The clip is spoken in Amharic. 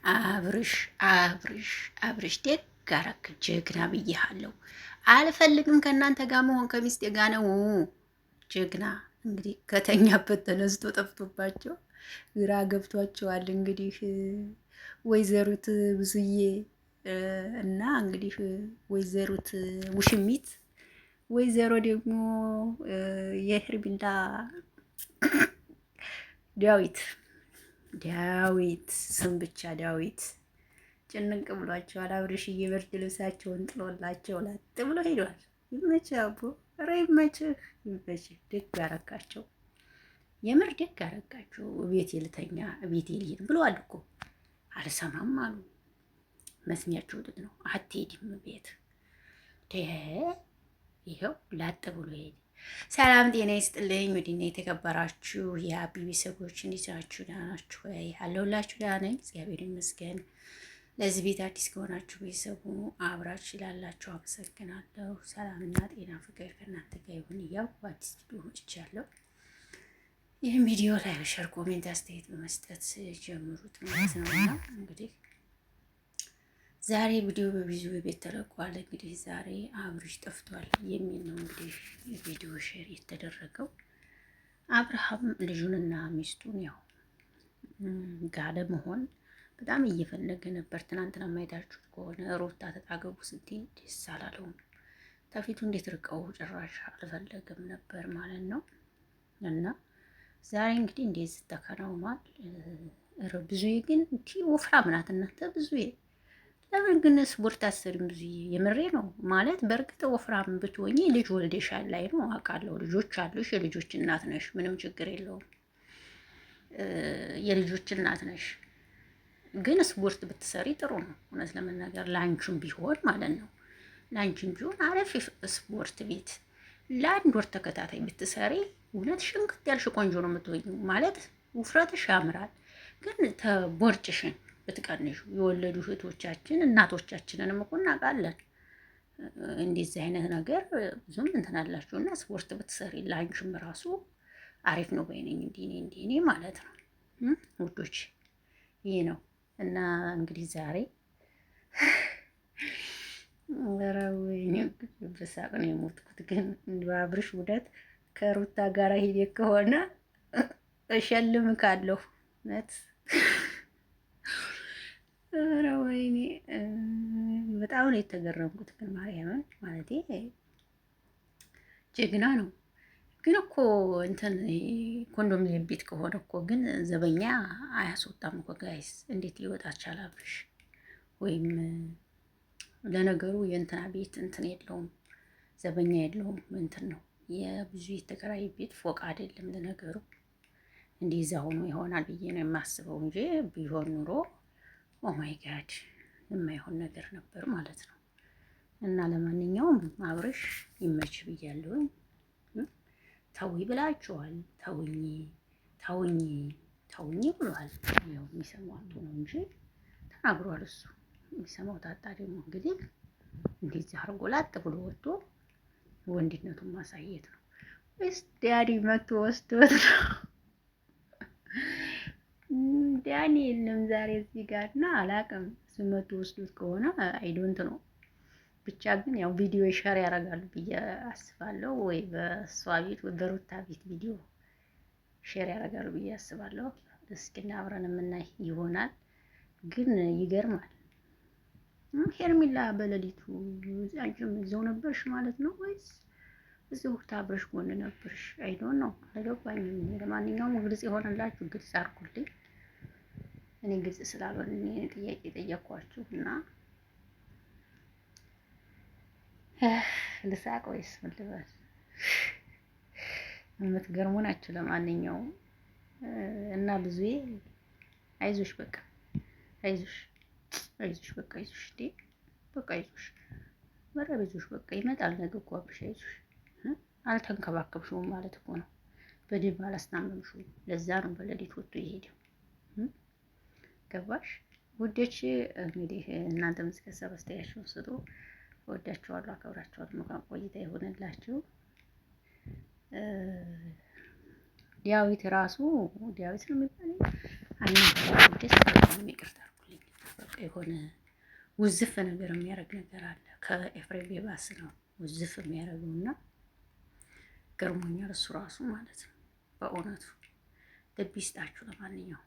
አብርሽ አብርሽ አብርሽ ደግ አደረክ፣ ጀግና ብዬሃለሁ። አልፈልግም ከእናንተ ጋር መሆን ከሚስቴ ጋር ነው። ጀግና እንግዲህ ከተኛበት ተነስቶ ጠፍቶባቸው ግራ ገብቷቸዋል። እንግዲህ ወይዘሩት ብዙዬ እና እንግዲህ ወይዘሩት ውሽሚት፣ ወይዘሮ ደግሞ የሄርሜላ ዳዊት ዳዊት ስም ብቻ ዳዊት ጭንቅ ብሏቸዋል። አብርሽዬ ብርድ ልብሳቸውን ጥሎላቸው ላጥ ብሎ ሄዷል። ይመችህ አቦ፣ ኧረ ይመችህ ይመችህ። ደግ አረካቸው፣ የምር ደግ አረካቸው። ቤቴ ልተኛ ቤቴ ልሂድ ብለዋል እኮ አልሰማም አሉ። መስሚያቸው ጥጥ ነው። አትሄድም ቤት ይኸው ላጥ ብሎ ሄድ። ሰላም ጤና ይስጥልኝ። ወዲና የተከበራችሁ የአቢ ቤተሰቦች እንዴት ናችሁ? ደህና ናችሁ ወይ? አለሁላችሁ። ደህና ነኝ እግዚአብሔር ይመስገን። ለዚህ ቤት አዲስ ከሆናችሁ ቤተሰቡ አብራችሁ ላላችሁ አመሰግናለሁ። ሰላምና ጤና ፍቅር ከእናንተ ጋር ይሁን እያልኩ አዲስ ቪዲዮ መጥቻለሁ። ይህም ቪዲዮ ላይ ሸር፣ ኮሜንት፣ አስተያየት በመስጠት ጀምሩት ማለት ነው እና እንግዲህ ዛሬ ቪዲዮ በብዙ ቤት ተለቋል። እንግዲህ ዛሬ አብርሽ ጠፍቷል የሚል ነው እንግዲህ ቪዲዮ ሼር የተደረገው። አብርሃም ልጁንና ሚስቱን ያው ጋር ለመሆን በጣም እየፈለገ ነበር። ትናንትና ማየታችሁ ከሆነ ሩታ ተጣገቡ ስትይ ደስ አላለውም። ከፊቱ እንዴት ርቀው ጭራሽ አልፈለገም ነበር ማለት ነው እና ዛሬ እንግዲህ እንዴት ተከናውኗል። ብዙዬ ግን ወፍራም ናት እናንተ ብዙዬ ለምን ግን ስፖርት አሰሪም ብዙ የምሬ ነው ማለት። በእርግጥ ወፍራም ብትሆኚ ልጅ ወልደሻል ላይ ነው አውቃለሁ። ልጆች አሉሽ፣ የልጆች እናት ነሽ፣ ምንም ችግር የለውም። የልጆች እናት ነሽ። ግን ስፖርት ብትሰሪ ጥሩ ነው እውነት ለመናገር ላንቺም ቢሆን ማለት ነው። ላንቺም ቢሆን አረፍ ስፖርት ቤት ለአንድ ወር ተከታታይ ብትሰሪ እውነት ሽንክት ያልሽ ቆንጆ ነው የምትሆኚው ማለት። ውፍረትሽ ያምራል፣ ግን ተቦርጭሽን ብትቀንሹ የወለዱ እህቶቻችን እናቶቻችንንም እኮ እናውቃለን። እንደዚህ አይነት ነገር ብዙም እንትን አላችሁ እና ስፖርት ብትሰሪ ላንቺም ራሱ አሪፍ ነው በይነኝ። እንዲኔ ማለት ነው ውዶች፣ ይሄ ነው እና እንግዲህ ዛሬ ወራውኝ በሳቅ ነው የሞትኩት። ግን አብርሽ ውደት ከሩታ ጋር ሂዴ ከሆነ እሸልምካለሁ ነት ኧረ ወይኔ በጣም ነው የተገረምኩት። ግን ማርያምን ማለቴ ጀግና ነው። ግን እኮ እንትን ኮንዶሚኒየም ቤት ከሆነ እኮ ግን ዘበኛ አያስወጣም እኮ ጋይስ። እንዴት ሊወጣ ቻለ አብርሽ? ወይም ለነገሩ የእንትና ቤት እንትን የለውም ዘበኛ የለውም እንትን ነው የብዙ የተከራይ ቤት ፎቅ አይደለም። ለነገሩ እንደዛ ሆኖ ይሆናል ብዬ ነው የማስበው እንጂ ቢሆን ኑሮ ኦማይ ጋድ የማይሆን ነገር ነበር ማለት ነው። እና ለማንኛውም አብርሽ ይመች ብያለሁኝ። ተውኝ ብላችኋል። ተውኝ ተውኝ ተውኝ ብሏል። ያው የሚሰማው ነው እንጂ ተናግሯል። እሱ የሚሰማው ታጣ ደግሞ እንግዲህ እንደዚህ አድርጎ ላጥ ብሎ ወጥቶ ወንድነቱን ማሳየት ነው ወይስ ዳዲ መጥቶ ወስዶት ነው? ዳኒ የለም ዛሬ እዚህ ጋር እና አላውቅም። ስመቱ ወስዶት ከሆነ አይዶንት ነው። ብቻ ግን ያው ቪዲዮ ሼር ያደርጋሉ ብዬ አስባለሁ። ወይ በሷ ቤት ወይ በሩታ ቤት ቪዲዮ ሼር ያደርጋሉ ብዬ አስባለሁ። እስኪ አብረን የምናይ ይሆናል። ግን ይገርማል። ሄርሜላ በሌሊቱ አንቺም እዛው ነበርሽ ማለት ነው ወይስ እዚሁ አብረሽ ጎን ነበርሽ? አይዶንት ነው አልገባኝም። ለማንኛውም ግልጽ የሆነላችሁ ግልጽ አድርጉልኝ። እኔ ግልጽ ስላልሆነ ጥያቄ ጠየኳችሁ እና ልሳቅ ወይስ ምን ልበል? የምትገርሙ ናችሁ። ለማንኛውም እና ብዙዬ አይዞሽ፣ በቃ አይዞሽ፣ አይዞሽ፣ በቃ አይዞሽ፣ በቃ አይዞሽ፣ አይዞሽ፣ በቃ ይመጣል ነገ እኮ አብርሽ አይዞሽ። አልተንከባከብሽውም ማለት እኮ ነው። በደንብ አላስታመምሽውም። ለዛ ነው በሌሊት ወጥቶ የሄደው። ገባሽ ውዶች? እንግዲህ እናንተም እስከ ሰበስታያችሁን ስጡ። ወዳችኋለሁ፣ አከብራችኋለሁ። መልካም ቆይታ ይሆንላችሁ። ዳዊት ራሱ ዳዊት ነው የሚባለው። ደስ ይቅርታ አድርጉልኝ። የሆነ ውዝፍ ነገር የሚያደርግ ነገር አለ። ከኤፍሬም የባስ ነው ውዝፍ የሚያደርገው እና ገርሞኛል እሱ ራሱ ማለት ነው። በእውነቱ ልብ ይስጣችሁ። ለማንኛውም